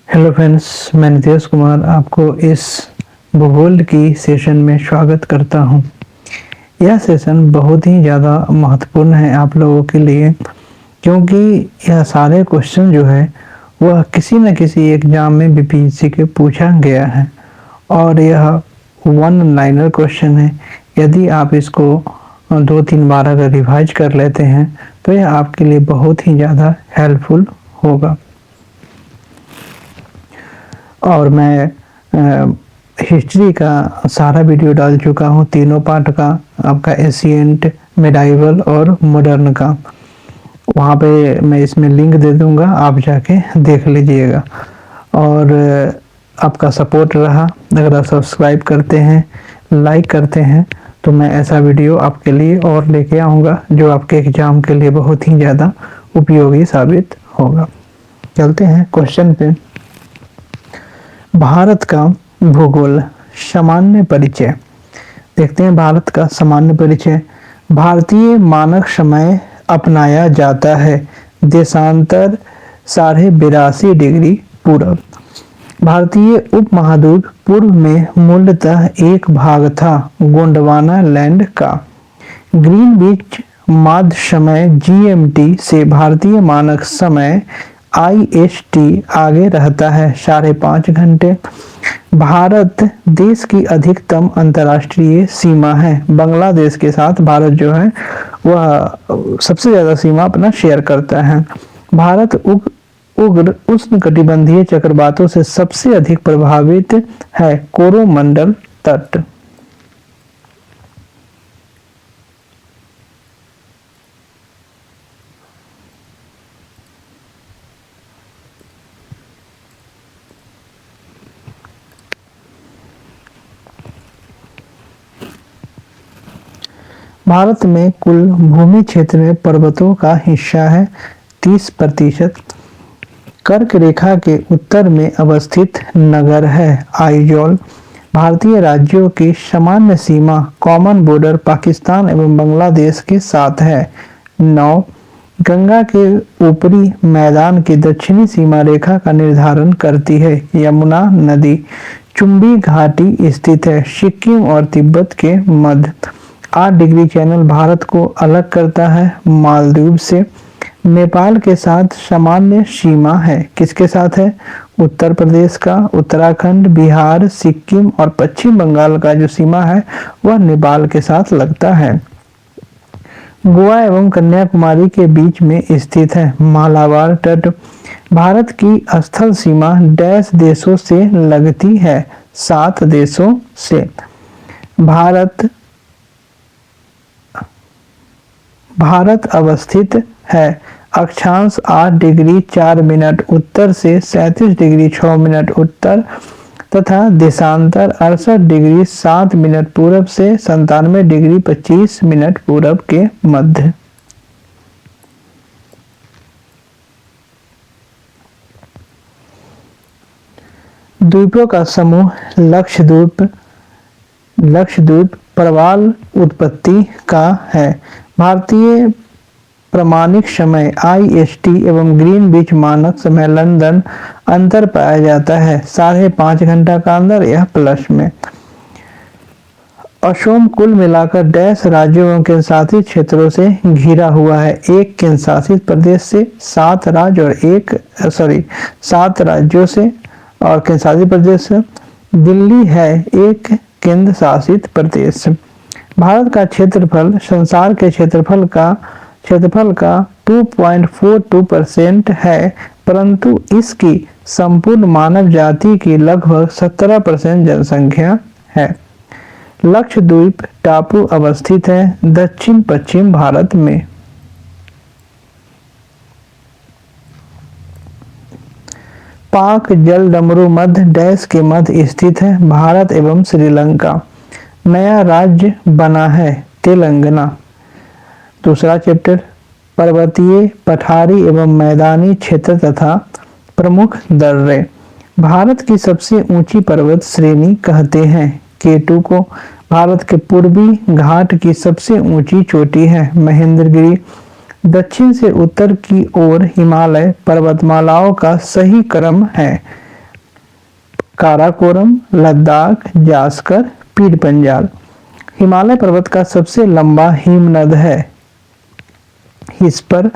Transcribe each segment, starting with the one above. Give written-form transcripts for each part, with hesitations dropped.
Hello friends, मैं नितेश कुमार आपको इस भूगोल की सेशन में स्वागत करता हूं। यह सेशन बहुत ही ज़्यादा महत्वपूर्ण है आप लोगों के लिए, क्योंकि यह सारे क्वेश्चन जो है वह किसी न किसी एग्जाम में बीपीएससी के पूछा गया है और यह वन लाइनर क्वेश्चन है। यदि आप इसको 2-3 बार अगर रिवाइज कर लेते हैं तो यह आपके लिए बहुत ही ज़्यादा हेल्पफुल होगा। और मैं हिस्ट्री का सारा वीडियो डाल चुका हूँ, तीनों पार्ट का, आपका एशिएंट, मेडाइवल और मॉडर्न का। वहाँ पे मैं इसमें लिंक दे दूँगा, आप जाके देख लीजिएगा। और आपका सपोर्ट रहा, अगर आप सब्सक्राइब करते हैं, लाइक करते हैं तो मैं ऐसा वीडियो आपके लिए और लेके आऊँगा जो आपके एग्ज़ाम के लिए बहुत ही ज़्यादा उपयोगी साबित होगा। चलते हैं क्वेश्चन पे। भारत का भूगोल सामान्य परिचय देखते हैं। भारत का सामान्य परिचय: भारतीय मानक समय अपनाया जाता है, देशांतर 82.5 डिग्री पूरब। भारतीय उपमहाद्वीप पूर्व में मूलतः एक भाग था गोंडवाना लैंड का। ग्रीनविच माध्य समय जीएमटी से भारतीय मानक समय आईएसटी आगे रहता है 5.5 घंटे। भारत देश की अधिकतम अंतर्राष्ट्रीय सीमा है। बांग्लादेश के साथ भारत जो है वह सबसे ज्यादा सीमा अपना शेयर करता है। भारत उग्र उष्णकटिबंधीय चक्रवातों से सबसे अधिक प्रभावित है। कोरोमंडल तट। भारत में कुल भूमि क्षेत्र में पर्वतों का हिस्सा है 30%। कर्क रेखा के उत्तर में अवस्थित नगर है आइजोल। भारतीय राज्यों की सामान्य सीमा कॉमन बॉर्डर पाकिस्तान एवं बांग्लादेश के साथ है। 9 गंगा के ऊपरी मैदान की दक्षिणी सीमा रेखा का निर्धारण करती है यमुना नदी। चुंबी घाटी स्थित है सिक्किम और तिब्बत के मध्य। 8 डिग्री चैनल भारत को अलग करता है मालदीव से। नेपाल के साथ सामान्य सीमा है। किसके साथ है? उत्तर प्रदेश का। उत्तराखंड, बिहार, सिक्किम और पश्चिम बंगाल का जो सीमा है वह नेपाल के साथ लगता है। गोवा एवं कन्याकुमारी के बीच में स्थित है मालाबार तट। भारत की स्थल सीमा डैश देशों से लगती है 7 देशों से। भारत अवस्थित है अक्षांश 8 डिग्री 4 मिनट उत्तर से 37 डिग्री 6 मिनट उत्तर तथा देशांतर 68 डिग्री 7 मिनट पूरब से 97 डिग्री 25 मिनट पूरब के मध्य। द्वीपों का समूह लक्षद्वीप प्रवाल उत्पत्ति का है। भारतीय प्रमाणिक समय आईएसटी एवं ग्रीनविच मानक समय लंदन अंतर पाया जाता है 5.5 घंटा का अंदर, यह प्लस में। असोम कुल मिलाकर डैश राज्यों एवं केंद्रशासित क्षेत्रों से घिरा हुआ है। एक केंद्रशासित प्रदेश से 7 राज्य और 7 राज्यों से और केंद्रशासित प्रदेश से। दिल्ली है एक केंद्र शासित प्रदेश। भारत का क्षेत्रफल संसार के क्षेत्रफल का 2.42% है, परंतु इसकी संपूर्ण मानव जाति की लगभग 17% जनसंख्या है। लक्षद्वीप टापू अवस्थित है दक्षिण पश्चिम भारत में। पाक जलडमरू मध्य डैश के मध्य स्थित है भारत एवं श्रीलंका। नया राज्य बना है तेलंगाना। दूसरा चैप्टर पर्वतीय, पठारी एवं मैदानी क्षेत्र तथा प्रमुख दर्रे। भारत की सबसे ऊंची पर्वत श्रेणी कहते हैं केटू को। भारत के पूर्वी घाट की सबसे ऊंची चोटी है महेंद्रगिरी। दक्षिण से उत्तर की ओर हिमालय पर्वतमालाओं का सही क्रम है। काराकोरम, लद्दाख, जास्कर, पीर पंजाल। हिमालय पर्वत का सबसे लंबा हिमनद है। इस पर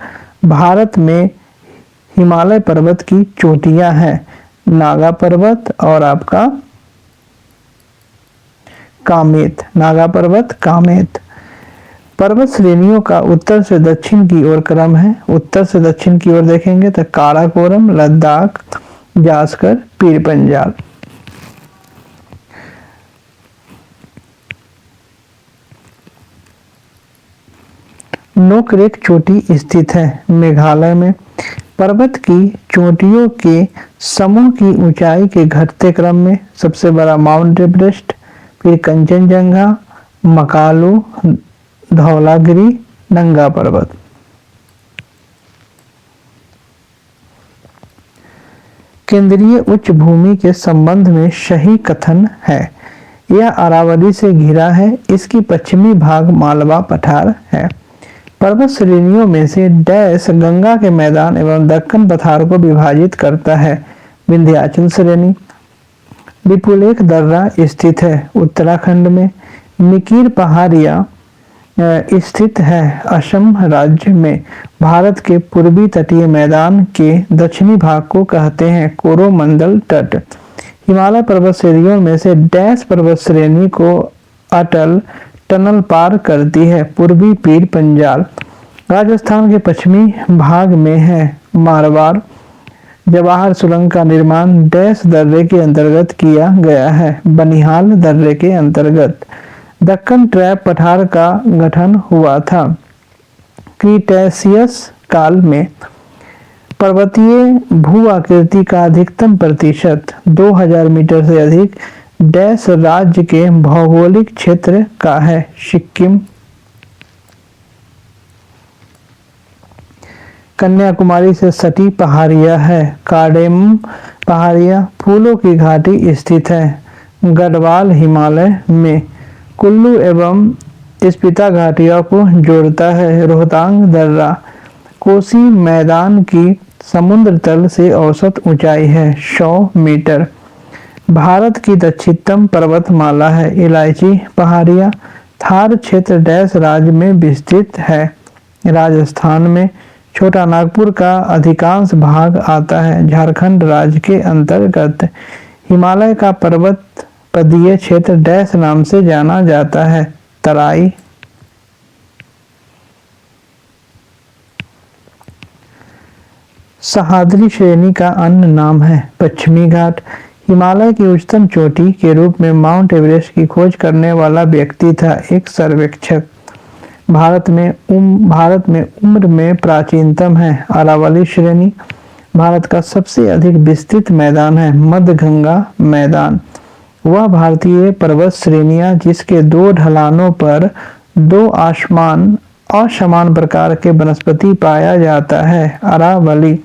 भारत में हिमालय पर्वत की चोटियां हैं, नागा पर्वत और आपका कामेत, नागा पर्वत, कामेत। पर्वत श्रेणियों का उत्तर से दक्षिण की ओर क्रम है। उत्तर से दक्षिण की ओर देखेंगे तो काराकोरम, लद्दाख, जास्कर, पीर पंजाल। नोकरेक चोटी स्थित है मेघालय में। पर्वत की चोटियों के समूह की ऊंचाई के घटते क्रम में सबसे बड़ा माउंट एवरेस्ट, फिर कंचनजंगा, मकालू, धौलागिरी, नंगा पर्वत। केंद्रीय उच्च भूमि के संबंध में सही कथन है। यह अरावली से घिरा है। इसकी पश्चिमी भाग मालवा पठार है। पर्वत श्रेणियों में से डैश गंगा के मैदान एवं दक्कन पठार को विभाजित करता है। विंध्याचल श्रेणी। विपुलेख दर्रा स्थित है उत्तराखंड में। मिकिर पहाड़ियां स्थित है असम राज्य में। भारत के पूर्वी तटीय मैदान के दक्षिणी भाग को कहते हैं कोरोमंडल तट। हिमालय पर्वत श्रेणियों में से डैश पर्वत श्रेणी को अटल टनल पार करती है। पूर्वी पीर पंजाल। राजस्थान के पश्चिमी भाग में है मारवाड़। जवाहर सुरंग का निर्माण डैश दर्रे के अंतर्गत किया गया है, बनिहाल दर्रे के अंतर्गत। दक्कन ट्रैप पठार का गठन हुआ था क्रीटेशियस काल में। पर्वतीय भू आकृति का अधिकतम प्रतिशत 2000 मीटर से अधिक डैश राज्य के भौगोलिक क्षेत्र का है सिक्किम। कन्याकुमारी से सटी पहाड़ियां है कार्डेमम पहाड़ियां। फूलों की घाटी स्थित है गढ़वाल हिमालय में। कुल्लू एवं स्पीता घाटियों को जोड़ता है रोहतांग दर्रा। कोसी मैदान की समुद्र तल से औसत ऊंचाई है 100 मीटर। भारत की दक्षिणतम पर्वतमाला है इलायची पहाड़ियां। थार क्षेत्र डैश राज्य में विस्तृत है राजस्थान में। छोटा नागपुर का अधिकांश भाग आता है झारखंड राज्य के अंतर्गत। हिमालय का पर्वत पदीय क्षेत्र डैश नाम से जाना जाता है तराई। सह्याद्री श्रेणी का अन्य नाम है पश्चिमी घाट। हिमालय की उच्चतम चोटी के रूप में माउंट एवरेस्ट की खोज करने वाला व्यक्ति था एक सर्वेक्षक। भारत में उम्र में प्राचीनतम है अरावली श्रेणी। भारत का सबसे अधिक विस्तृत मैदान है मध्य गंगा मैदान। वह भारतीय पर्वत श्रेणियां जिसके दो ढलानों पर दो असमान प्रकार के वनस्पति पाया जाता है अरावली।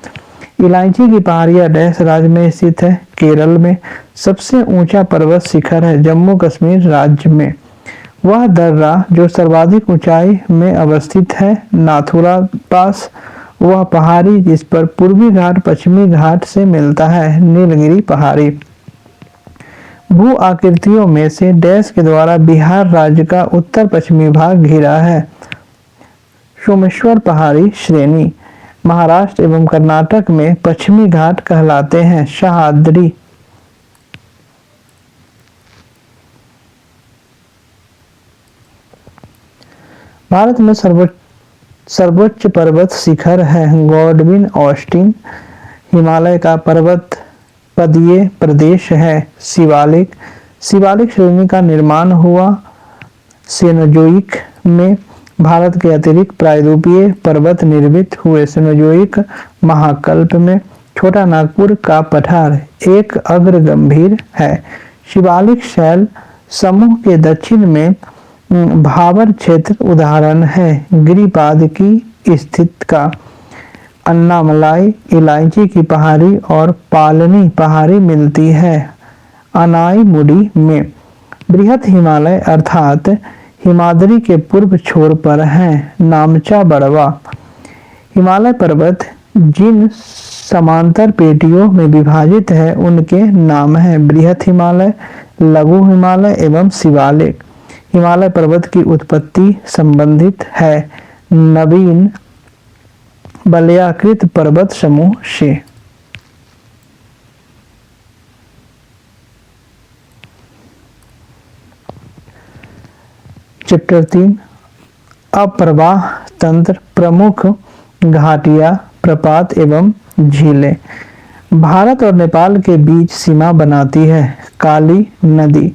इलायची की पहाड़ियां डैश राज्य में स्थित है केरल में। सबसे ऊंचा पर्वत शिखर है जम्मू कश्मीर राज्य में। वह दर्रा जो सर्वाधिक ऊंचाई में अवस्थित है नाथुला पास। वह पहाड़ी जिस पर पूर्वी घाट पश्चिमी घाट से मिलता है नीलगिरी पहाड़ी। भू आकृतियों में से डैश के द्वारा बिहार राज्य का उत्तर पश्चिमी भाग घिरा है सोमेश्वर पहाड़ी श्रेणी। महाराष्ट्र एवं कर्नाटक में पश्चिमी घाट कहलाते हैं सह्याद्री। भारत में सर्वोच्च पर्वत शिखर है गॉडविन ऑस्टिन। हिमालय का पर्वत पदीय प्रदेश है शिवालिक। शिवालिक श्रेणी का निर्माण हुआ सेनोजोइक में। भारत के अतिरिक्त प्रायद्वीपीय पर्वत निर्मित हुए सेनोजोइक महाकल्प में। छोटा नागपुर का पठार एक अग्रगंभीर है। शिवालिक शैल समूह के दक्षिण में भाबर क्षेत्र उदाहरण है गिरिपाद की स्थित का। अन्नामलाई इलायची की पहाड़ी और पालनी पहाड़ी मिलती है अनाईमुडी में। बृहत हिमालय अर्थात हिमाद्री के पूर्व छोर पर है नामचा बड़वा। हिमालय पर्वत जिन समांतर पेटियों में विभाजित है उनके नाम हैं बृहत हिमालय, लघु हिमालय एवं शिवालिक। हिमालय पर्वत की उत्पत्ति संबंधित है नवीन वलयाकृत पर्वत समूह से। चैप्टर 3 अप्रवाह तंत्र, प्रमुख घाटियां, प्रपात एवं झीलें। भारत और नेपाल के बीच सीमा बनाती है काली नदी।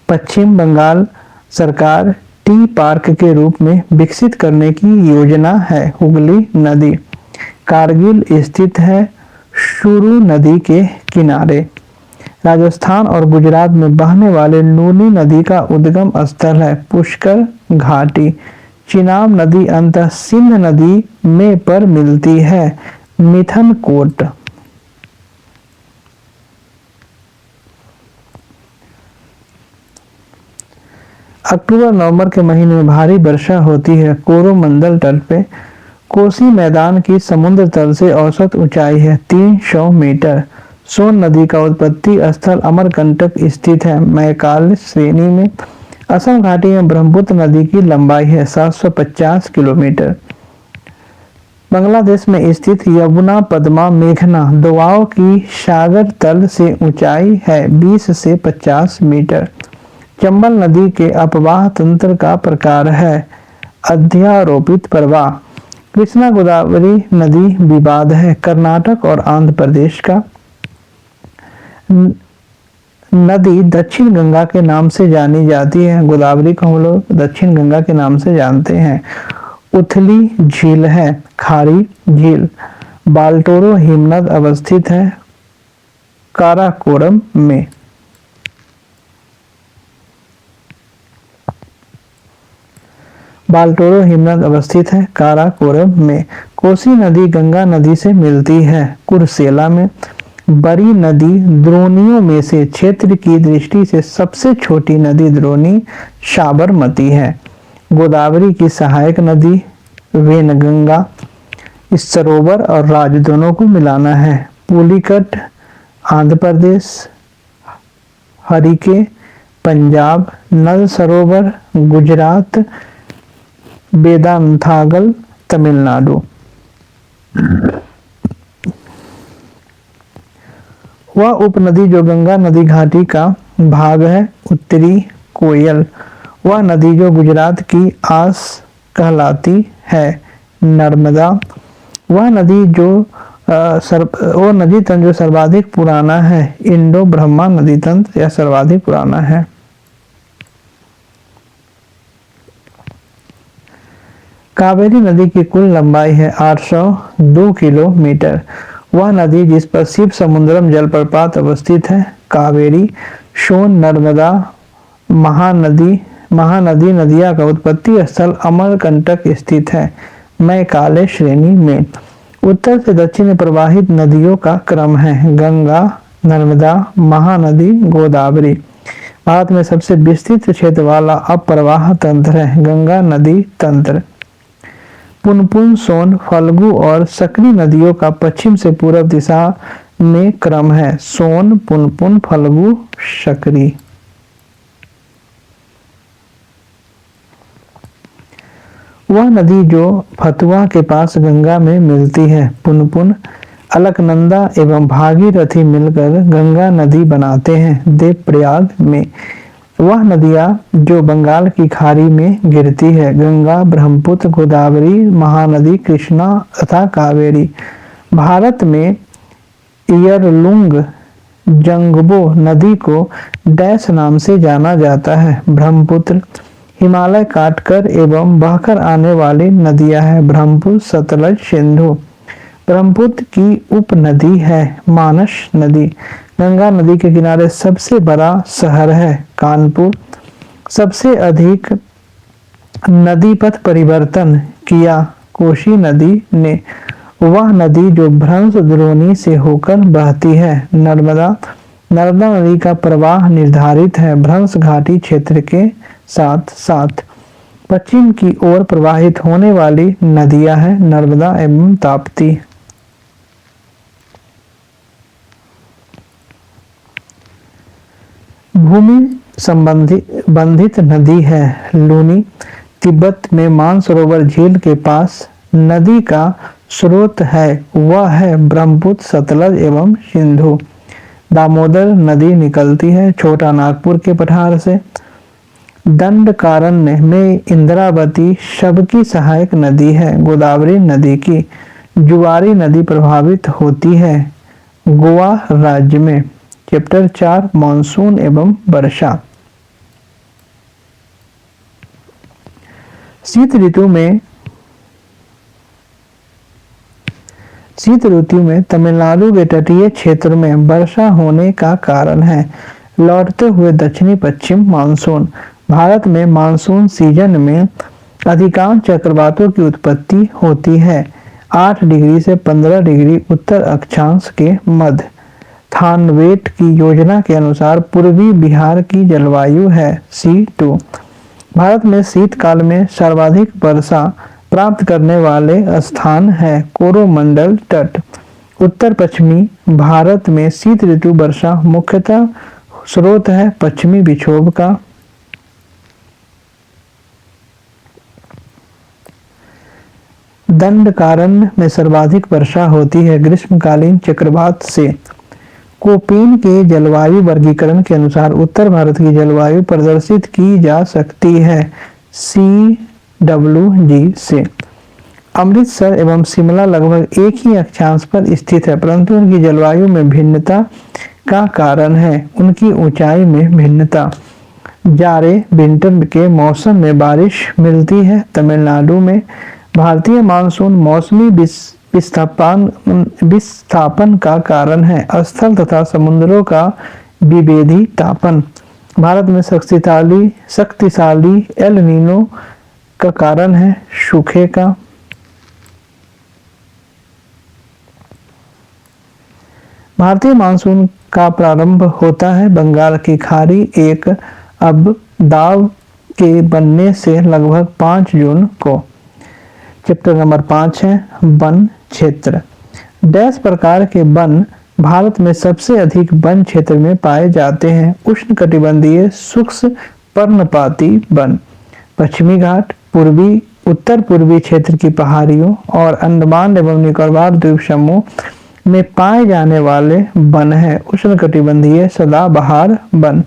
पश्चिम बंगाल सरकार टी पार्क के रूप में विकसित करने की योजना है हुगली नदी। कारगिल स्थित है शुरू नदी के किनारे। राजस्थान और गुजरात में बहने वाले नूनी नदी का उद्गम स्थल है पुष्कर घाटी। चिनाब नदी अंततः सिंध नदी में पर मिलती है मिथनकोट। अक्टूबर नवंबर के महीने में भारी वर्षा होती है कोरोमंडल तट पे। कोसी मैदान की समुद्र तल से औसत ऊंचाई है 300 मीटर। सोन नदी का उत्पत्ति स्थल अमरकंटक स्थित है मैकाल श्रेणी में। असम घाटी में ब्रह्मपुत्र नदी की लंबाई है 750 किलोमीटर। बांग्लादेश में स्थित यमुना पद्मा मेघना दोआब की सागर तल से ऊंचाई है 20 से 50 मीटर। चंबल नदी के अपवाह तंत्र का प्रकार है अध्यारोपित प्रवाह। कृष्णा गोदावरी नदी विवाद है कर्नाटक और आंध्र प्रदेश का। नदी दक्षिण गंगा के नाम से जानी जाती है। गोदावरी को हम लोग दक्षिण गंगा के नाम से जानते हैं। उथली झील है खारी झील। बाल्टोरो हिमनद अवस्थित है काराकोरम में। बाल्टोरो हिमनद अवस्थित है काराकोरम में। कोसी नदी गंगा नदी से मिलती है कुर्सेला में। बड़ी नदी द्रोणियों में से क्षेत्र की दृष्टि से सबसे छोटी नदी द्रोणी साबरमती है। गोदावरी की सहायक नदी वेनगंगा। इस सरोवर और राज्य दोनों को मिलाना है पुलिकट आंध्र प्रदेश, हरिके पंजाब, नल सरोवर गुजरात, वेदांतागल तमिलनाडु। वह उपनदी जो गंगा नदी घाटी का भाग है उत्तरी कोयल। वह नदी जो गुजरात की आस कहलाती है नर्मदा। वह नदी तंत्र जो सर्वाधिक पुराना है इंडो ब्रह्मा नदी तंत्र यह सर्वाधिक पुराना है। कावेरी नदी की कुल लंबाई है 802 किलोमीटर। वह नदी जिस पर शिव समुद्रम जलप्रपात अवस्थित है कावेरी। सोन नर्मदा महानदी नदिया का उत्पत्ति स्थल अमरकंटक स्थित है मैकाले श्रेणी में। उत्तर से दक्षिण में प्रवाहित नदियों का क्रम है गंगा, नर्मदा, महानदी, गोदावरी। भारत में सबसे विस्तृत क्षेत्र वाला अप्रवाह तंत्र है गंगा नदी तंत्र। पुनपुन, सोन, फल्गु और सकरी नदियों का पश्चिम से पूर्व दिशा में क्रम है सोन, पुनपुन, फल्गु, सकरी। वह नदी जो फतुआ के पास गंगा में मिलती है पुनपुन। अलकनंदा एवं भागीरथी मिलकर गंगा नदी बनाते हैं देवप्रयाग में। वह नदियां जो बंगाल की खाड़ी में गिरती है गंगा, ब्रह्मपुत्र, गोदावरी, महानदी, कृष्णा तथा कावेरी। भारत में इयरलुंग जंगबो नदी को डैश नाम से जाना जाता है ब्रह्मपुत्र। हिमालय काटकर एवं बहकर आने वाली नदियां हैं ब्रह्मपुत्र, सतलज, सिंधु। ब्रह्मपुत्र की उपनदी है मानस नदी। गंगा नदी के किनारे सबसे बड़ा शहर है कानपुर। सबसे अधिक नदी पथ परिवर्तन किया कोसी नदी ने। वह नदी जो भ्रंश द्रोणी से होकर बहती है नर्मदा। नर्मदा नदी का प्रवाह निर्धारित है भ्रंश घाटी क्षेत्र के साथ साथ। पश्चिम की ओर प्रवाहित होने वाली नदियां हैं नर्मदा एवं ताप्ती। भूमि संबंधी बंधित नदी है लूनी। तिब्बत में मानसरोवर झील के पास नदी का स्रोत है, वह है ब्रह्मपुत्र, सतलज एवं सिंधु। दामोदर नदी निकलती है छोटा नागपुर के पठार से। दंडकारण्य में इंद्रावती सबकी सहायक नदी है। गोदावरी नदी की जुआरी नदी प्रभावित होती है गोवा राज्य में। चैप्टर 4 मानसून एवं वर्षा। शीत ऋतु में तमिलनाडु के तटीय क्षेत्र में वर्षा होने का कारण है लौटते हुए दक्षिणी पश्चिम मानसून। भारत में मानसून सीजन में अधिकांश चक्रवातों की उत्पत्ति होती है 8 डिग्री से 15 डिग्री उत्तर अक्षांश के मध्य। थानवेट की योजना के अनुसार पूर्वी बिहार की जलवायु है C2। भारत में शीतकाल में सर्वाधिक वर्षा प्राप्त करने वाले स्थान है कोरोमंडल तट। उत्तर पश्चिमी भारत में शीत ऋतु वर्षा मुख्यतः स्रोत है पश्चिमी विक्षोभ का। दंडकारण्य में सर्वाधिक वर्षा होती है ग्रीष्मकालीन चक्रवात से। कोपेन के जलवायु वर्गीकरण के अनुसार उत्तर भारत की जलवायु प्रदर्शित की जा सकती है CWG से। अमृतसर एवं शिमला लगभग एक ही अक्षांश पर स्थित है, परंतु उनकी जलवायु में भिन्नता का कारण है उनकी ऊंचाई में भिन्नता। जाड़े विंटर के मौसम में बारिश मिलती है तमिलनाडु में। भारतीय मानसून मौसमी विस्थापन का कारण है स्थल तथा समुद्रों का विभेदी तापन। भारत में शक्तिशाली एल नीनो का कारण है सूखे का। भारतीय मानसून का प्रारंभ होता है बंगाल की खाड़ी एक अवदाव के बनने से लगभग 5 जून को। चैप्टर नंबर 5 है वन क्षेत्र। डैश प्रकार के वन भारत में सबसे अधिक वन क्षेत्र में पाए जाते हैं उष्णकटिबंधीय शुष्क पर्णपाती वन। पश्चिमी घाट, पूर्वी उत्तर पूर्वी क्षेत्र की पहाड़ियों और अंडमान एवं निकोबार द्वीप समूह में पाए जाने वाले वन है उष्णकटिबंधीय सदाबहार वन।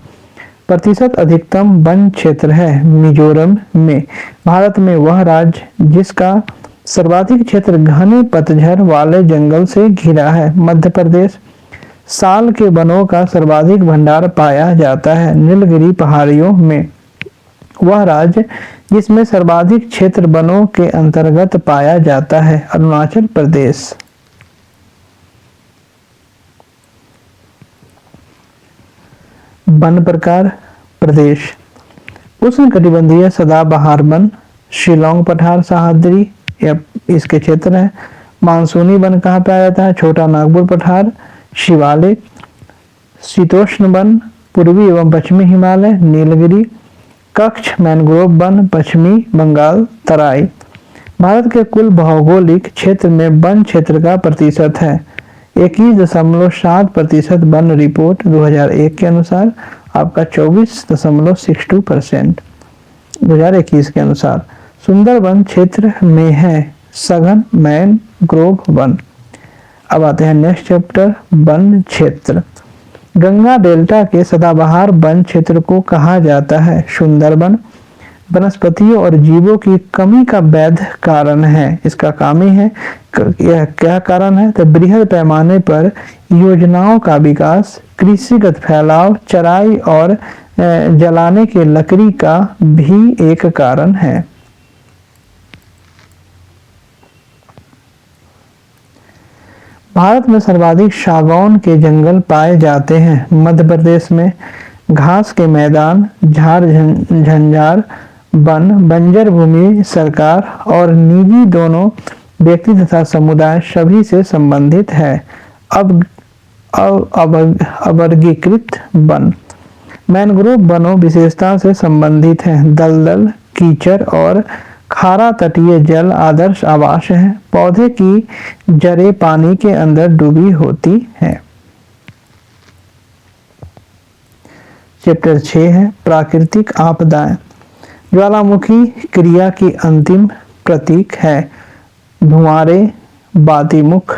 प्रतिशत अधिकतम वन क्षेत्र है मिजोरम में। भारत में वह राज्य जिसका सर्वाधिक क्षेत्र घने पतझड़ वाले जंगल से घिरा है मध्य प्रदेश। साल के वनों का सर्वाधिक भंडार पाया जाता है नीलगिरी पहाड़ियों में। वह राज्य जिसमें सर्वाधिक क्षेत्र वनों के अंतर्गत पाया जाता है अरुणाचल प्रदेश। वन प्रकार प्रदेश। उष्णकटिबंधीय सदाबहार वन शिलोंग पठार सह्याद्री इसके क्षेत्र है। मानसूनी वन कहाँ पाया जाता है छोटा नागपुर पठार शिवालिक। शीतोष्ण वन पूर्वी एवं पश्चिमी हिमालय नीलगिरी। कच्छ मैंग्रोव वन पश्चिमी बंगाल तराई। भारत के कुल भौगोलिक क्षेत्र में वन क्षेत्र का प्रतिशत है 21.7% वन रिपोर्ट 2001 के अनुसार आपका 24.62% 2021 के अनुसार। सुंदरवन क्षेत्र में है सघन मैंग्रोव वन। अब आते हैं नेक्स्ट चैप्टर वन क्षेत्र। गंगा डेल्टा के सदाबहार वन क्षेत्र को कहा जाता है सुंदरवन। वनस्पतियों और जीवों की कमी का वैध कारण है इसका काम ही है यह क्या कारण है तो बृहद पैमाने पर योजनाओं का विकास कृषिगत फैलाव चराई और जलाने के लकड़ी का भी एक कारण है। भारत में सर्वाधिक सागौन के जंगल पाए जाते हैं मध्य प्रदेश में। घास के मैदान झाड़ झंझार वन बंजर भूमि सरकार और निजी दोनों व्यक्ति तथा समुदाय सभी से संबंधित है। अब अवर्गीकृत वन मैंग्रोव वनों विशेषता से संबंधित हैं। दलदल कीचड़ और खारा तटीय जल आदर्श आवास है। पौधे की जड़ें पानी के अंदर डूबी होती हैं। चैप्टर 6 है प्राकृतिक आपदाएं। ज्वालामुखी क्रिया की अंतिम प्रतीक है। धुआंरे बादिमुख।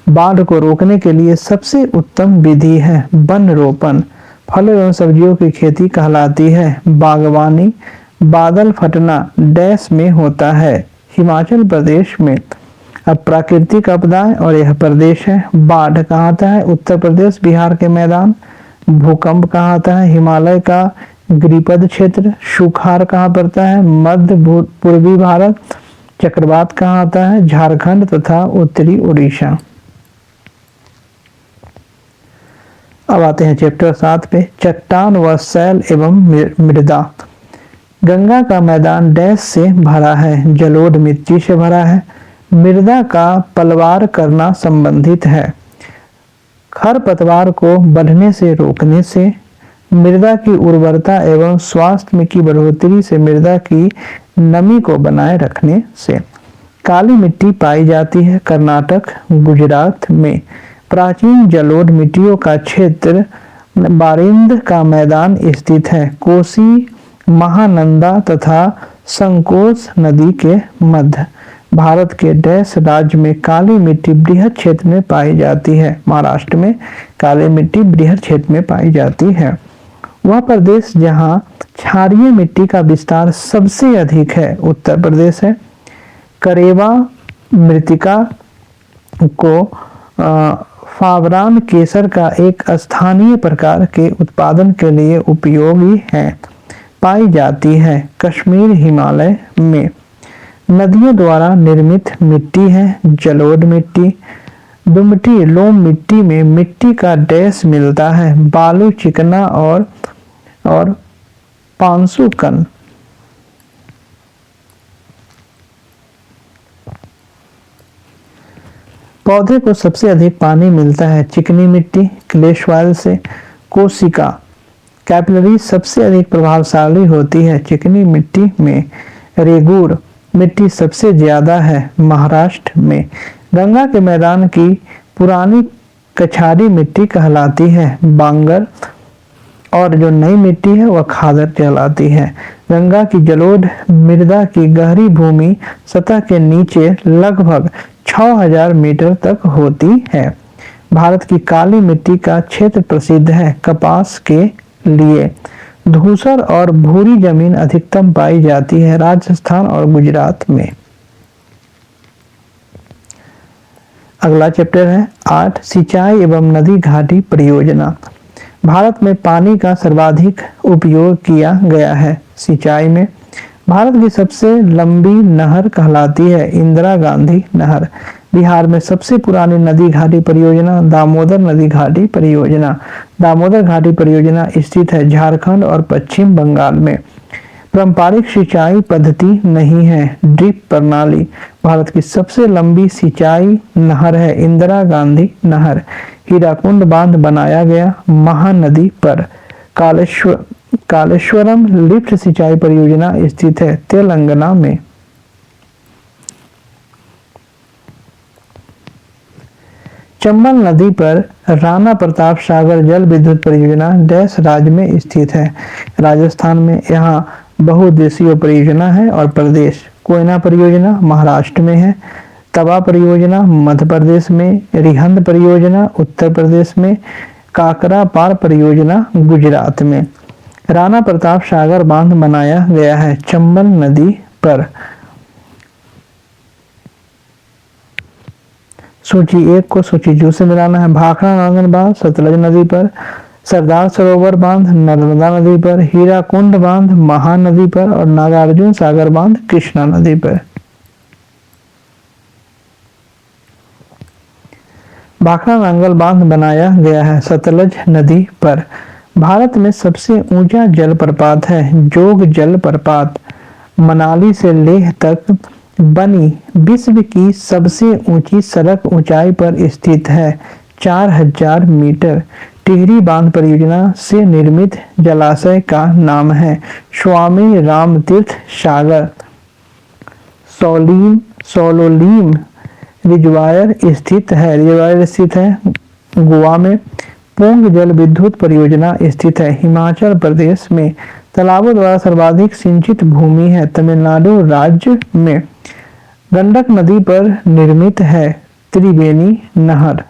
बाढ़ को रोकने के लिए सबसे उत्तम विधि है वन रोपण। फल एवं सब्जियों की खेती कहलाती है बागवानी। बादल फटना डैश में होता है हिमाचल प्रदेश में। अब प्राकृतिक आपदाएं और यह प्रदेश है। बाढ़ कहाँ आता है उत्तर प्रदेश बिहार के मैदान। भूकंप कहाँ आता है हिमालय का गिरिपद क्षेत्र। सुखाड़ कहाँ पड़ता है मध्य पूर्वी भारत। चक्रवात कहाँ आता है झारखंड तथा उत्तरी उड़ीसा। अब आते हैं चैप्टर 7 पे चट्टान व शैल एवं मृदा। गंगा का मैदान डैश से भरा है जलोढ़ मिट्टी से भरा है। मृदा का पलवार करना संबंधित है खरपतवार को बढ़ने से रोकने से। मृदा की उर्वरता एवं स्वास्थ्य की बढ़ोतरी से मृदा की नमी को बनाए रखने से। काली मिट्टी पाई जाती है कर्नाटक गुजरात में। प्राचीन जलोढ़ मिट्टियों का क्षेत्र बारिंद का मैदान स्थित है कोसी महानंदा तथा संकोच नदी के मध्य। भारत के डैश राज्य में काली मिट्टी बृहद क्षेत्र में पाई जाती है। महाराष्ट्र में काली मिट्टी बृहद क्षेत्र में पाई जाती है। वह प्रदेश जहां क्षारीय मिट्टी का विस्तार सबसे अधिक है उत्तर प्रदेश है। करेवा मृतिका को फावरान केसर का एक स्थानीय प्रकार के उत्पादन के लिए उपयोगी है पाई जाती है कश्मीर हिमालय में। नदियों द्वारा निर्मित मिट्टी है जलोढ़ मिट्टी। दुमटी लोम मिट्टी में मिट्टी का डैश मिलता है बालू चिकना और पांसुकन। पौधे को सबसे अधिक पानी मिलता है चिकनी मिट्टी क्ले सॉइल से। कोशिका कैपिलरी सबसे अधिक प्रभावशाली होती है चिकनी मिट्टी में। रेगूर मिट्टी सबसे ज्यादा है महाराष्ट्र में। गंगा के मैदान की पुरानी कछारी मिट्टी कहलाती है बांगर और जो नई मिट्टी है वह खादर कहलाती है। गंगा की जलोढ़ मृदा की गहरी भूमि सतह के नीचे लगभग 6000 मीटर तक होती है। भारत की काली मिट्टी का क्षेत्र प्रसिद्ध है कपास के लिए। धूसर और भूरी जमीन अधिकतम पाई जाती है राजस्थान और गुजरात में। अगला चैप्टर है 8 सिंचाई एवं नदी घाटी परियोजना। भारत में पानी का सर्वाधिक उपयोग किया गया है सिंचाई में। भारत की सबसे लंबी नहर कहलाती है इंदिरा गांधी नहर। बिहार में सबसे पुरानी नदी घाटी परियोजना दामोदर नदी घाटी परियोजना। दामोदर घाटी परियोजना स्थित है झारखंड और पश्चिम बंगाल में। पारंपरिक सिंचाई पद्धति नहीं है ड्रिप प्रणाली। भारत की सबसे लंबी सिंचाई नहर है इंदिरा गांधी नहर। हीराकुंड बांध बनाया गया महानदी पर। कालेश्वरम लिफ्ट सिंचाई परियोजना स्थित है तेलंगाना में। चंबल नदी पर राणा प्रताप सागर जल विद्युत परियोजना डैश राज्य में स्थित है राजस्थान में। यहाँ बहुउद्देशीय परियोजना है और प्रदेश कोयना परियोजना महाराष्ट्र में है। तवा परियोजना मध्य प्रदेश में। रिहंद परियोजना उत्तर प्रदेश में। काकरा पार परियोजना गुजरात में। राणा प्रताप सागर बांध बनाया गया है चंबल नदी पर। सूची 1 को सूची 2 से मिलाना है। भाखड़ा नांगल बांध सतलज नदी पर। सरदार सरोवर बांध नर्मदा नदी पर। हीराकुंड बांध महानदी पर और नागार्जुन सागर बांध कृष्णा नदी पर। भाखड़ा नांगल बांध बनाया गया है सतलज नदी पर। भारत में सबसे ऊंचा जलप्रपात है जोग जलप्रपात। मनाली से लेह तक बनी विश्व की सबसे ऊंची सड़क ऊंचाई पर स्थित है 4000 मीटर। टिहरी बांध परियोजना से निर्मित जलाशय का नाम है स्वामी रामतीर्थ सागर। सोलोलीम रिजर्वायर स्थित है गोवा में। पुंग जल विद्युत परियोजना स्थित है? हिमाचल प्रदेश में। तालाबों द्वारा सर्वाधिक सिंचित भूमि है? तमिलनाडु राज्य में। गंडक नदी पर निर्मित है त्रिवेणी नहर?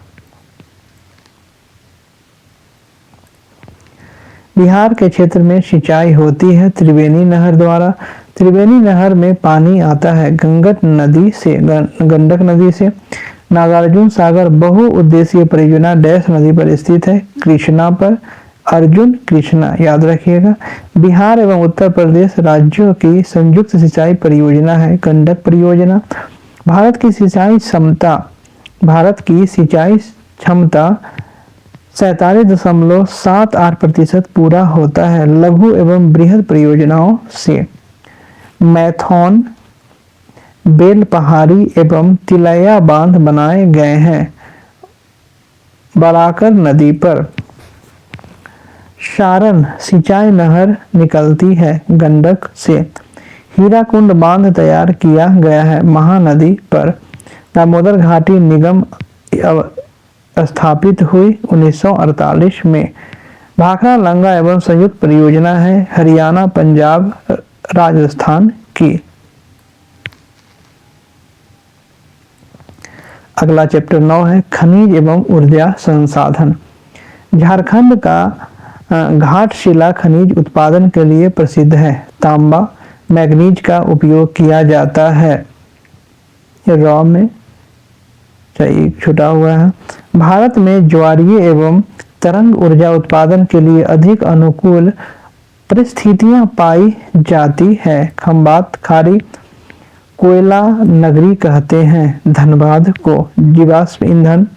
बिहार के क्षेत्र में सिंचाई होती है त्रिवेणी नहर द्वारा। त्रिवेणी नहर में पानी आता है गंडक नदी से। नागार्जुन सागर बहुउद्देशीय परियोजना डैश नदी पर स्थित है? कृष्णा पर। अर्जुन कृष्णा याद रखिएगा। बिहार एवं उत्तर प्रदेश राज्यों की संयुक्त सिंचाई परियोजना है गंडक परियोजना। भारत की सिंचाई क्षमता 47.78% पूरा होता है लघु एवं बृहद परियोजनाओं से। मैथौन, बेल पहाड़ी एवं तिलैया बांध बनाए गए हैं बराकर नदी पर। सारण सिंचाई नहर निकलती है गंडक से। हीराकुंड बांध तैयार किया गया है महानदी पर। दामोदर घाटी निगम स्थापित हुई 1948 में। भाखड़ा लंगा एवं संयुक्त परियोजना है हरियाणा पंजाब राजस्थान की। अगला चैप्टर 9 है खनिज एवं ऊर्जा संसाधन। झारखंड का घाटशिला खनिज उत्पादन के लिए प्रसिद्ध है। तांबा मैग्नीज का उपयोग किया जाता है। रॉ में छुटा हुआ है। भारत में ज्वारीय एवं तरंग ऊर्जा उत्पादन के लिए अधिक अनुकूल परिस्थितियां पाई जाती है। खंबात खाड़ी कोयला नगरी कहते हैं धनबाद को। जीवाश्म ईंधन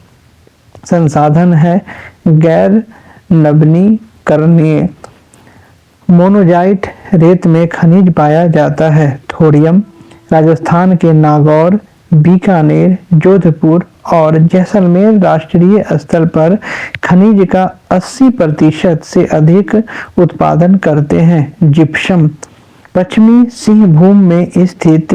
संसाधन है गैर नवीकरणीय। मोनोजाइट रेत में खनिज पाया जाता है। थोरियम राजस्थान के नागौर, बीकानेर, जोधपुर और जैसलमेर राष्ट्रीय स्तर पर खनिज का 80% से अधिक उत्पादन करते हैं। जिप्सम पश्चिमी सिंहभूम में स्थित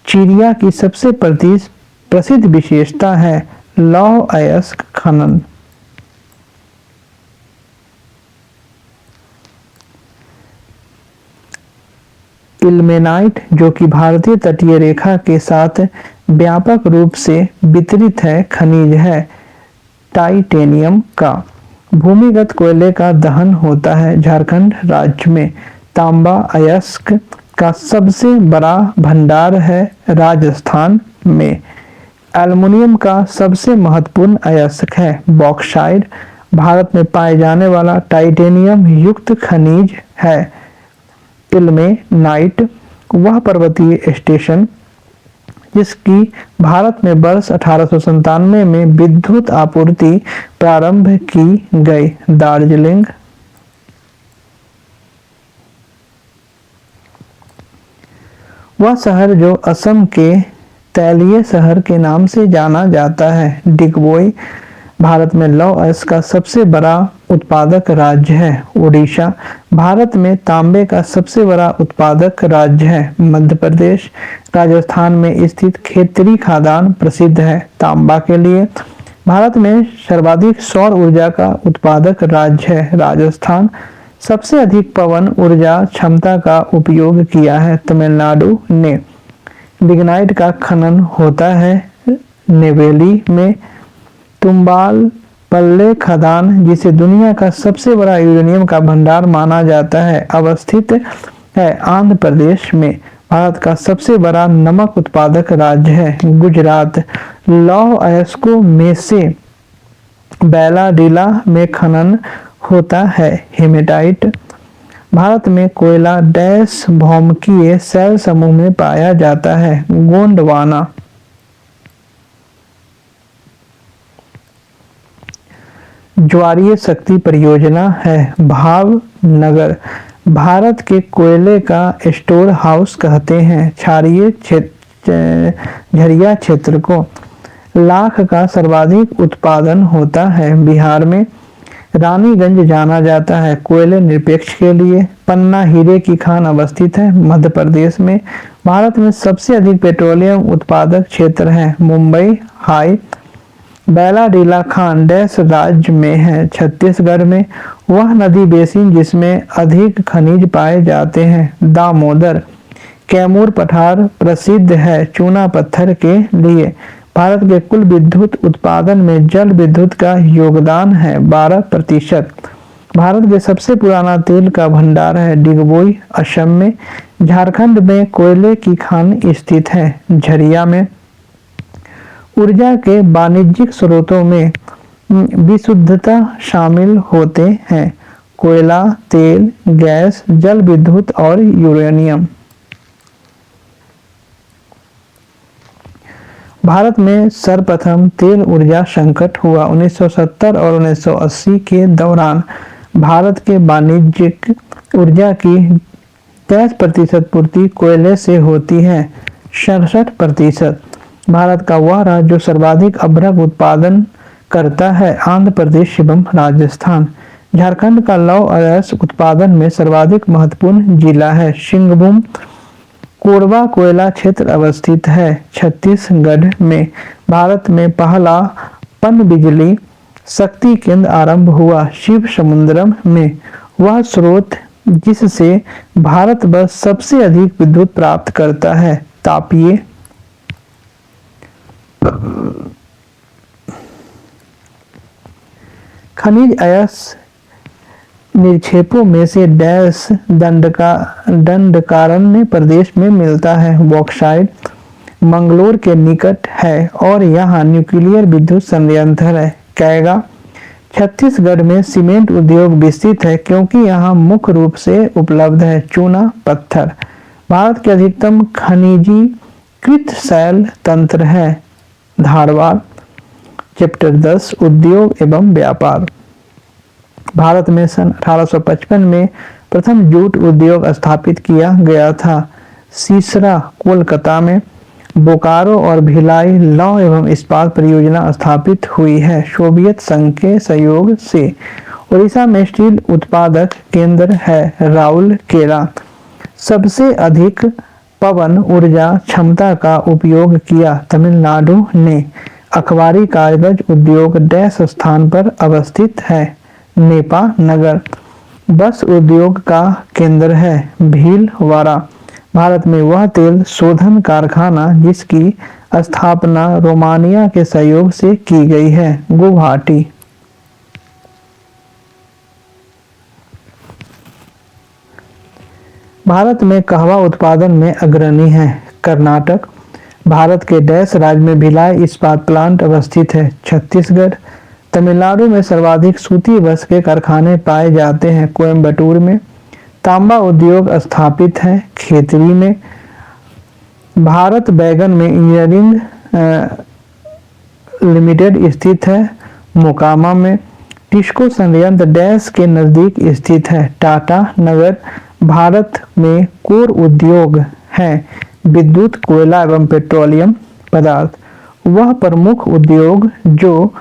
चिड़िया की सबसे प्रसिद्ध विशेषता है लौह अयस्क खनन। इल्मेनाइट जो कि भारतीय तटीय रेखा के साथ व्यापक रूप से वितरित है खनिज है टाइटेनियम का। भूमिगत कोयले का दहन होता है झारखंड राज्य में। तांबा अयस्क का सबसे बड़ा भंडार है राजस्थान में। एल्युमिनियम का सबसे महत्वपूर्ण अयस्क है बॉक्साइट। भारत में पाए जाने वाला टाइटेनियम युक्त खनिज है इल्मेनाइट। वह पर्वतीय स्टेशन जिसकी भारत में वर्ष 1897 में विद्युत आपूर्ति प्रारंभ की गई दार्जिलिंग। वह शहर जो असम के तैलीय शहर के नाम से जाना जाता है डिगबोई। भारत में लौह अयस्क का सबसे बड़ा उत्पादक राज्य है उड़ीसा। भारत में तांबे का सबसे बड़ा उत्पादक राज्य है मध्य प्रदेश। राजस्थान में स्थित खेतरी खादान प्रसिद्ध है तांबा के लिए। भारत में सर्वाधिक सौर ऊर्जा का उत्पादक राज्य है राजस्थान। सबसे अधिक पवन ऊर्जा क्षमता का उपयोग किया है तमिलनाडु ने। लिग्नाइट का खनन होता है नेवेली में। तुम्बाल पल्ले खदान जिसे दुनिया का सबसे बड़ा यूरेनियम का भंडार माना जाता है अवस्थित है आंध्र प्रदेश में। भारत का सबसे बड़ा नमक उत्पादक राज्य है गुजरात। लौह अयस्कों में से बैलाडीला में खनन होता है हेमेटाइट। भारत में कोयला डैश भौमकीय शैल समूह में पाया जाता है गोंडवाना। ज्वारीय शक्ति परियोजना है भावनगर। भारत के कोयले का स्टोर हाउस कहते हैं झरिया क्षेत्र को। लाख का सर्वाधिक उत्पादन होता है बिहार में। रानीगंज जाना जाता है कोयले निरपेक्ष के लिए। पन्ना हीरे की खान अवस्थित है मध्य प्रदेश में। भारत में सबसे अधिक पेट्रोलियम उत्पादक क्षेत्र है मुंबई हाई। बैलाडीला खान डैश राज्य में है? छत्तीसगढ़ में। वह नदी बेसिन जिसमें अधिक खनिज पाए जाते हैं? दामोदर। कैमूर पठार प्रसिद्ध है चूना पत्थर के लिए। भारत के कुल विद्युत उत्पादन में जल विद्युत का योगदान है 12%। भारत के सबसे पुराना तेल का भंडार है डिगबोई असम में। झारखंड में कोयले की खान स्थित है झरिया में। ऊर्जा के वाणिज्यिक स्रोतों में विशुद्धता शामिल होते हैं कोयला, तेल, गैस, जल विद्युत और यूरेनियम। भारत में सर्वप्रथम तेल ऊर्जा संकट हुआ 1970 और 1980 के दौरान। भारत के वाणिज्यिक ऊर्जा की 10% पूर्ति कोयले से होती है 67%। भारत का वह राज्य जो सर्वाधिक अभ्रक उत्पादन करता है आंध्र प्रदेश एवं राजस्थान। झारखंड का लौह अयस्क उत्पादन में सर्वाधिक महत्वपूर्ण जिला है सिंहभूम। कोरबा कोयला क्षेत्र अवस्थित है छत्तीसगढ़ में। भारत में पहला पनबिजली शक्ति केंद्र आरंभ हुआ शिव समुद्रम में। वह स्रोत जिससे भारतवर्ष सबसे अधिक विद्युत प्राप्त करता है तापीय। खनिज अयस्क निक्षेपों में से डैश दंडकारण्य प्रदेश में मिलता है। बॉक्साइट मंगलोर के निकट है और यहाँ न्यूक्लियर विद्युत संयंत्र है। कैगा छत्तीसगढ़ में सीमेंट उद्योग विस्तृत है क्योंकि यहाँ मुख्य रूप से उपलब्ध है चूना पत्थर। भारत के अधिकतम खनिजीकृत शैल तंत्र है धारवाड़। चैप्टर 10 उद्योग एवं व्यापार। भारत में सन 1855 में प्रथम जूट उद्योग स्थापित किया गया था सीसरा कोलकाता में। बोकारो और भिलाई लौह एवं इस्पात परियोजना स्थापित हुई है सोवियत संघ के सहयोग से। उड़ीसा में स्टील उत्पादक केंद्र है राउरकेला। सबसे अधिक पवन ऊर्जा क्षमता का उपयोग किया तमिलनाडु ने। अखबारी कागज उद्योग डैश स्थान पर अवस्थित है नेपा नगर। बस उद्योग का केंद्र है भीलवाड़ा। भारत में वह तेल शोधन कारखाना जिसकी स्थापना रोमानिया के सहयोग से की गई है गुवाहाटी। भारत में कहवा उत्पादन में अग्रणी है कर्नाटक। भारत के डैश राज्य में भिलाई इस्पात प्लांट अवस्थित है छत्तीसगढ़। तमिलनाडु में सर्वाधिक सूती वस्त्र के कारखाने पाए जाते हैं कोयम्बटूर में। तांबा उद्योग स्थापित है खेतरी में। भारत बैगन में इंजीनियरिंग लिमिटेड स्थित है मोकामा में। टिस्को संयंत्र डैश के नजदीक स्थित है टाटा नगर। भारत में कोर उद्योग है विद्युत कोयला एवं पेट्रोलियम पदार्थ। वह प्रमुख उद्योग जो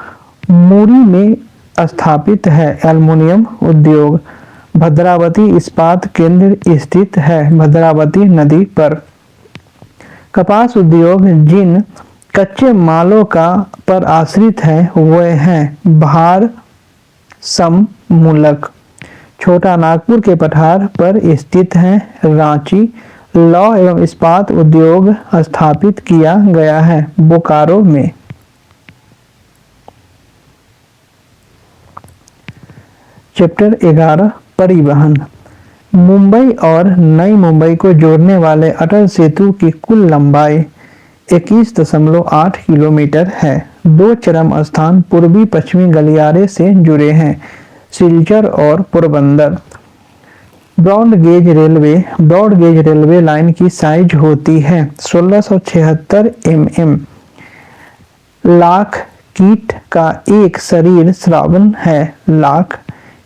मुरी में स्थापित है एल्युमिनियम उद्योग। भद्रावती इस्पात केंद्र स्थित है भद्रावती नदी पर। कपास उद्योग जिन कच्चे मालों का पर आश्रित है वे हैं भार समूलक। छोटा नागपुर के पठार पर स्थित है रांची। लौह एवं इस्पात उद्योग स्थापित किया गया है बोकारो में। चैप्टर 11 परिवहन। मुंबई और नई मुंबई को जोड़ने वाले अटल सेतु की कुल लंबाई 21.8 किलोमीटर है। दो चरम स्थान पूर्वी पश्चिमी गलियारे से जुड़े हैं सिलचर और Porbandar. Broad gauge railway line की साइज होती है 1676 mm। लाख कीट का एक शरीर श्रावण है लाख।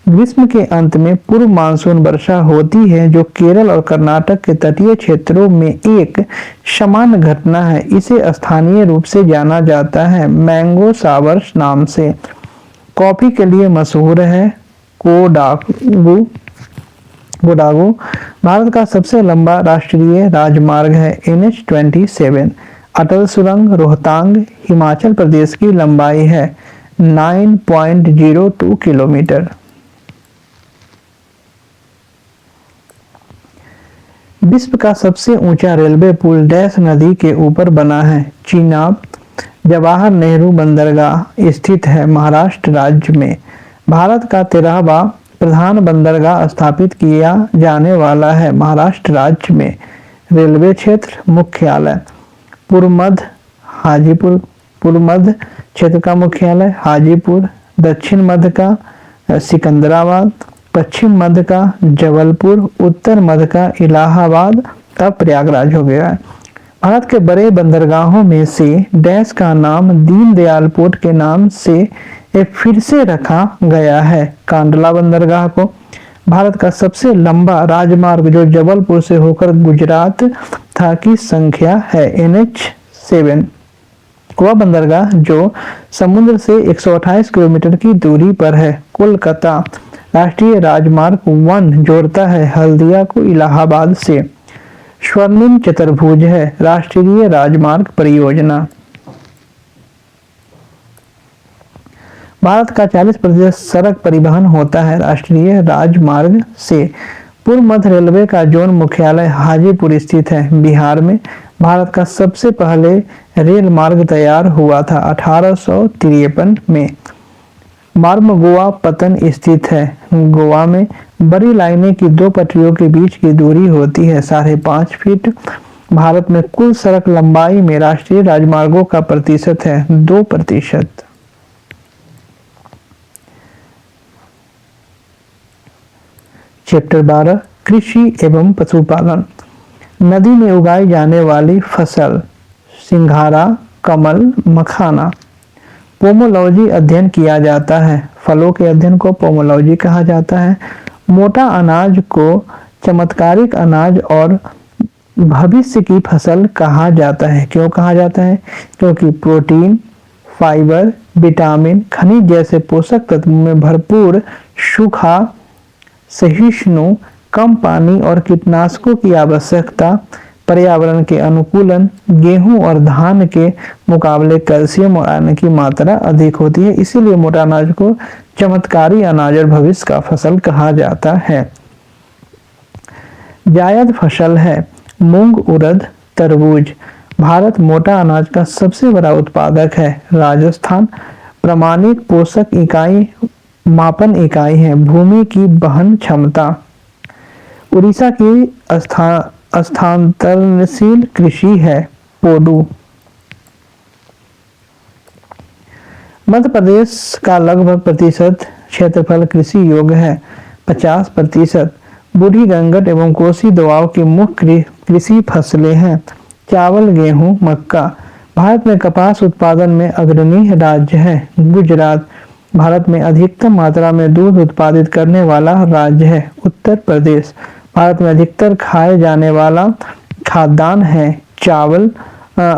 ग्रीष्म के अंत में पूर्व मानसून वर्षा होती है जो केरल और कर्नाटक के तटीय क्षेत्रों में एक सामान्य घटना है। इसे स्थानीय रूप से जाना जाता है मैंगो शावर्स नाम से। कॉफी के लिए मशहूर है कोडागो। भारत का सबसे लंबा राष्ट्रीय राजमार्ग है NH 27। अटल सुरंग रोहतांग हिमाचल प्रदेश की लंबाई है 9.02 किलोमीटर। विश्व का सबसे ऊंचा रेलवे पुल डैश नदी के ऊपर बना है। चेनाब जवाहर नेहरू बंदरगाह स्थित है महाराष्ट्र राज्य में। भारत का 13वां प्रधान बंदरगाह स्थापित किया जाने वाला है महाराष्ट्र राज्य में। रेलवे क्षेत्र मुख्यालय पूर्व मध्य हाजीपुर। पूर्व मध्य क्षेत्र का मुख्यालय हाजीपुर, दक्षिण मध्य का सिकंदराबाद, पश्चिम मध्य का जबलपुर, उत्तर मध्य का इलाहाबाद। तब प्रयागराज हो गया है। भारत के बड़े बंदरगाहों में से डैश का नाम दीनदयाल पोर्ट के नाम से फिर से रखा गया है। कांडला बंदरगाह को भारत का सबसे लंबा राजमार्ग जो जबलपुर से होकर गुजरात था की संख्या है NH7। गोवा बंदरगाह जो समुद्र से 128 किलोमीटर की दूरी पर है। कोलकाता राष्ट्रीय राजमार्ग 1 जोड़ता है हल्दिया को इलाहाबाद से। स्वर्णिम चतुर्भुज है राष्ट्रीय राजमार्ग परियोजना। भारत का 40% सड़क परिवहन होता है राष्ट्रीय राजमार्ग से। पूर्व मध्य रेलवे का जोन मुख्यालय हाजीपुर स्थित है बिहार में। भारत का सबसे पहले रेल मार्ग तैयार हुआ था 1853 में। मार्मगोआ पतन स्थित है गोवा में। बड़ी लाइनें की दो पटरियों के बीच की दूरी होती है 5.5 फीट। भारत में कुल सड़क लंबाई में राष्ट्रीय राजमार्गों का प्रतिशत है 2%। चैप्टर 12 कृषि एवं पशुपालन। नदी में उगाई जाने वाली फसल सिंघाड़ा, कमल, मखाना। पोमोलॉजी अध्ययन किया जाता है। फलों के अध्ययन को पोमोलॉजी कहा जाता है। मोटा अनाज को चमत्कारिक अनाज और भविष्य की फसल कहा जाता है। क्यों कहा जाता है? क्योंकि प्रोटीन, फाइबर, विटामिन, खनिज जैसे पोषक तत्वों में भरपूर, सूखा, सहिष्णु, कम पानी और कीटनाशकों की आवश्यकता, पर्यावरण के अनुकूलन, गेहूं और धान के मुकाबले कैल्शियम और आयरन की मात्रा अधिक होती है। इसीलिए मोटा अनाज को चमत्कारी अनाज और भविष्य का फसल कहा जाता है। जायद फसल है मूंग, उड़द, तरबूज। भारत मोटा अनाज का सबसे बड़ा उत्पादक है। राजस्थान प्रमाणिक पोषक इकाई मापन इकाई है। भूमि की वहन क्षमता। उड़ीसा की स्थानांतरणशील कृषि है पोडू। मध्य प्रदेश का लगभग प्रतिशत क्षेत्रफल कृषि योग्य है 50%। बूढ़ी गंगट एवं कोसी दोआब की मुख्य कृषि फसलें हैं चावल, गेहूं, मक्का। भारत में कपास उत्पादन में अग्रणी राज्य है गुजरात। भारत में अधिकतम मात्रा में दूध उत्पादित करने वाला राज्य है उत्तर प्रदेश। भारत में अधिकतर खाए जाने वाला खाद्यान्न है चावल।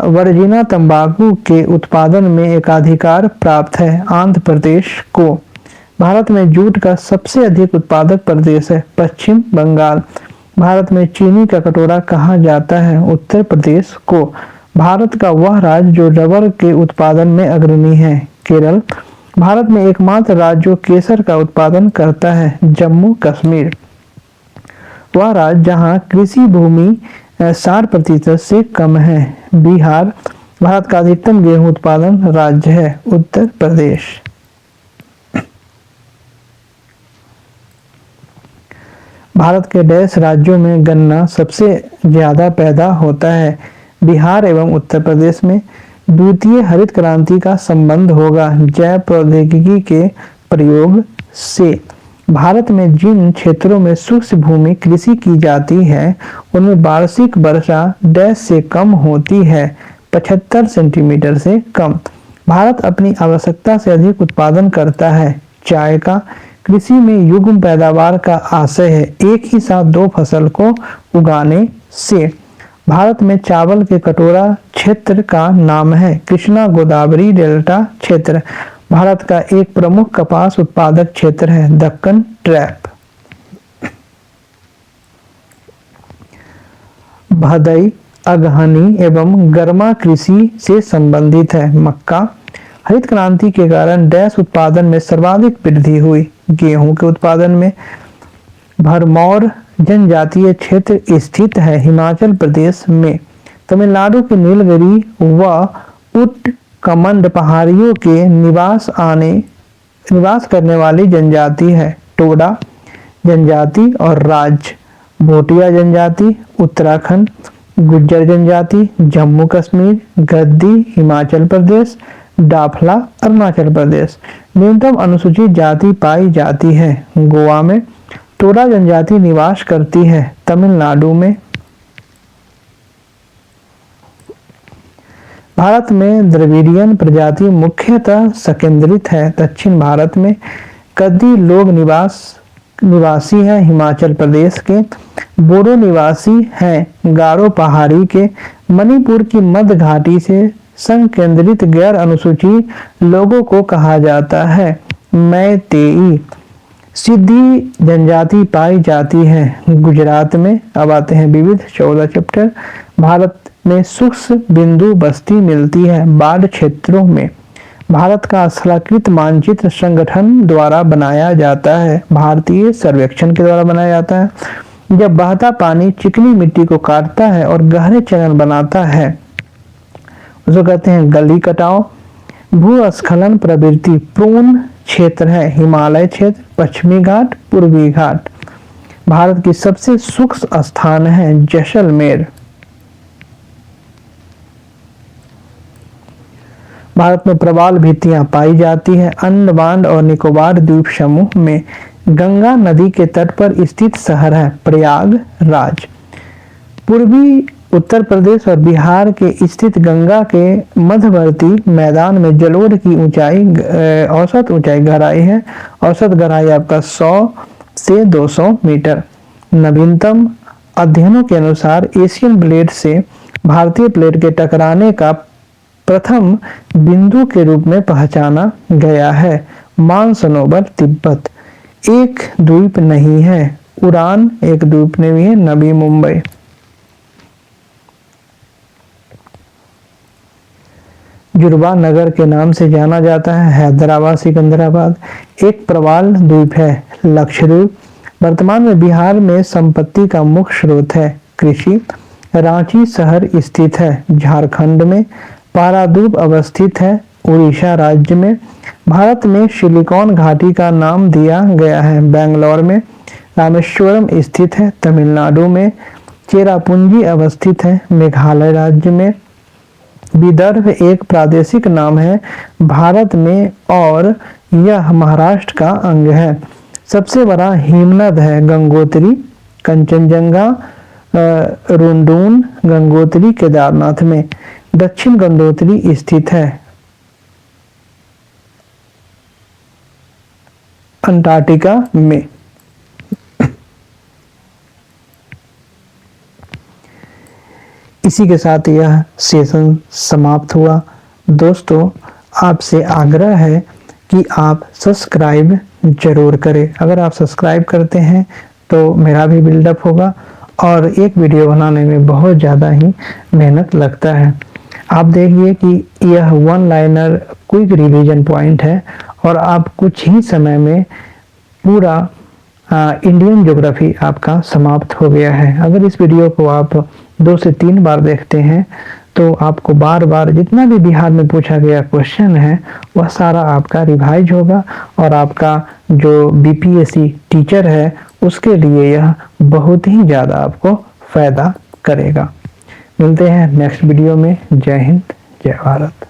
वर्जिना तंबाकू के उत्पादन में एकाधिकार प्राप्त है आंध्र प्रदेश को। भारत में जूट का सबसे अधिक उत्पादक प्रदेश है पश्चिम बंगाल। भारत में चीनी का कटोरा कहा जाता है उत्तर प्रदेश को। भारत का वह राज्य जो रबर के उत्पादन में अग्रणी है केरल। भारत में एकमात्र राज्य जो केसर का उत्पादन करता है जम्मू कश्मीर। वह राज्य जहां कृषि भूमि 60% से कम है बिहार। भारत का अधिकतम गेहूं उत्पादन राज्य है उत्तर प्रदेश। भारत के 10 राज्यों में गन्ना सबसे ज्यादा पैदा होता है बिहार एवं उत्तर प्रदेश में। द्वितीय हरित क्रांति का संबंध होगा जैव प्रौद्योगिकी के प्रयोग से। भारत में जिन क्षेत्रों में शुष्क भूमि कृषि की जाती है उनमें वार्षिक वर्षा डैश से कम होती है 75 सेंटीमीटर से कम। भारत अपनी आवश्यकता से अधिक उत्पादन करता है चाय का। कृषि में युग्म पैदावार का आशय है एक ही साथ 2 फसल को उगाने से। भारत में चावल के कटोरा क्षेत्र का नाम है कृष्णा गोदावरी डेल्टा क्षेत्र। भारत का एक प्रमुख कपास उत्पादक क्षेत्र है दक्कन ट्रैप। भदई अगहनी एवं गर्मा कृषि से संबंधित है। मक्का। हरित क्रांति के कारण डैश उत्पादन में सर्वाधिक वृद्धि हुई। गेहूं के उत्पादन में। भरमौर जनजातीय क्षेत्र स्थित है हिमाचल प्रदेश में। तमिलनाडु की नीलगिरी व उट्टकमंड पहाड़ियों के निवास करने वाली जनजाति है। टोडा जनजाति और राज्य। भोटिया जनजाति उत्तराखंड। गुज्जर जनजाति जम्मू कश्मीर। गद्दी हिमाचल प्रदेश। डाफला अरुणाचल प्रदेश। न्यूनतम अनुसूचित जाति पाई जाती है गोवा में। टोडा जनजाति निवास करती है तमिलनाडु में। भारत में द्रविडियन प्रजाति मुख्यतः संकेंद्रित है दक्षिण भारत में। गद्दी लोग निवासी हैं हिमाचल प्रदेश के। बोडो निवासी हैं गारो पहाड़ी के। मणिपुर की मध्य घाटी से संकेंद्रित गैर अनुसूचित लोगों को कहा जाता है मैतेई। सिद्धी जनजाति पाई जाती है गुजरात में। अब आते हैं विविध 14 चैप्टर। भारत में सूक्ष्म बिंदु बस्ती मिलती है बाढ़ क्षेत्रों में। भारत का स्थलाकृत मानचित्र संगठन द्वारा बनाया जाता है। भारतीय सर्वेक्षण के द्वारा बनाया जाता है। जब बहता पानी चिकनी मिट्टी को काटता है और गहरे चैनल बनाता है उसको कहते हैं गली कटाव। भूस्खलन प्रवृत्ति पूर्ण क्षेत्र है हिमालय क्षेत्र। पश्चिमी घाट पूर्वी घाट। भारत की सबसे सूक्ष्म स्थान है जैसलमेर। भारत में प्रवाल भित्तियां पाई जाती हैं अंडमान और निकोबार द्वीप समूह में। गंगा नदी के तट पर स्थित शहर है प्रयागराज। पूर्वी उत्तर प्रदेश और बिहार के स्थित गंगा के मध्यवर्ती मैदान में जलोढ़ की औसत ऊंचाई गहराई है। औसत गहराई आपका 100 से 200 मीटर। नवीनतम अध्ययनों के अनुसार एशियन प्लेट से भारतीय प्लेट के टकराने का प्रथम बिंदु के रूप में पहचाना गया है मानसरोवर तिब्बत। एक द्वीप नहीं है। उड़ान एक द्वीप नहीं है नवी मुंबई। जुड़वा नगर के नाम से जाना जाता है हैदराबाद सिकंदराबाद। एक प्रवाल द्वीप है लक्षद्वीप। वर्तमान में बिहार में संपत्ति का मुख्य स्रोत है कृषि। रांची शहर स्थित है झारखंड में। पारादीप अवस्थित है उड़ीसा राज्य में। भारत में सिलिकॉन घाटी का नाम दिया गया है बेंगलोर में। रामेश्वरम स्थित है तमिलनाडु में। चेरापूंजी अवस्थित है मेघालय राज्य में। विदर्भ एक प्रादेशिक नाम है भारत में और यह महाराष्ट्र का अंग है। सबसे बड़ा हिमनद है गंगोत्री। कंचनजंगा रुंडून गंगोत्री केदारनाथ में। दक्षिण गंगोत्री स्थित है अंटार्कटिका में। इसी के साथ यह सेशन समाप्त हुआ। दोस्तों आपसे आग्रह है कि आप सब्सक्राइब जरूर करें। अगर आप सब्सक्राइब करते हैं तो मेरा भी बिल्डअप होगा और एक वीडियो बनाने में बहुत ज़्यादा ही मेहनत लगता है। आप देखिए कि यह one liner quick revision point है और आप कुछ ही समय में पूरा इंडियन ज्योग्राफी आपका समाप्त हो गया है। अगर इस वीडियो को आप 2 से 3 बार देखते हैं तो आपको बार बार जितना भी बिहार में पूछा गया क्वेश्चन है वह सारा आपका रिवाइज होगा और आपका जो बीपीएससी टीचर है उसके लिए यह बहुत ही ज़्यादा आपको फायदा करेगा। मिलते हैं नेक्स्ट वीडियो में। जय हिंद जय भारत।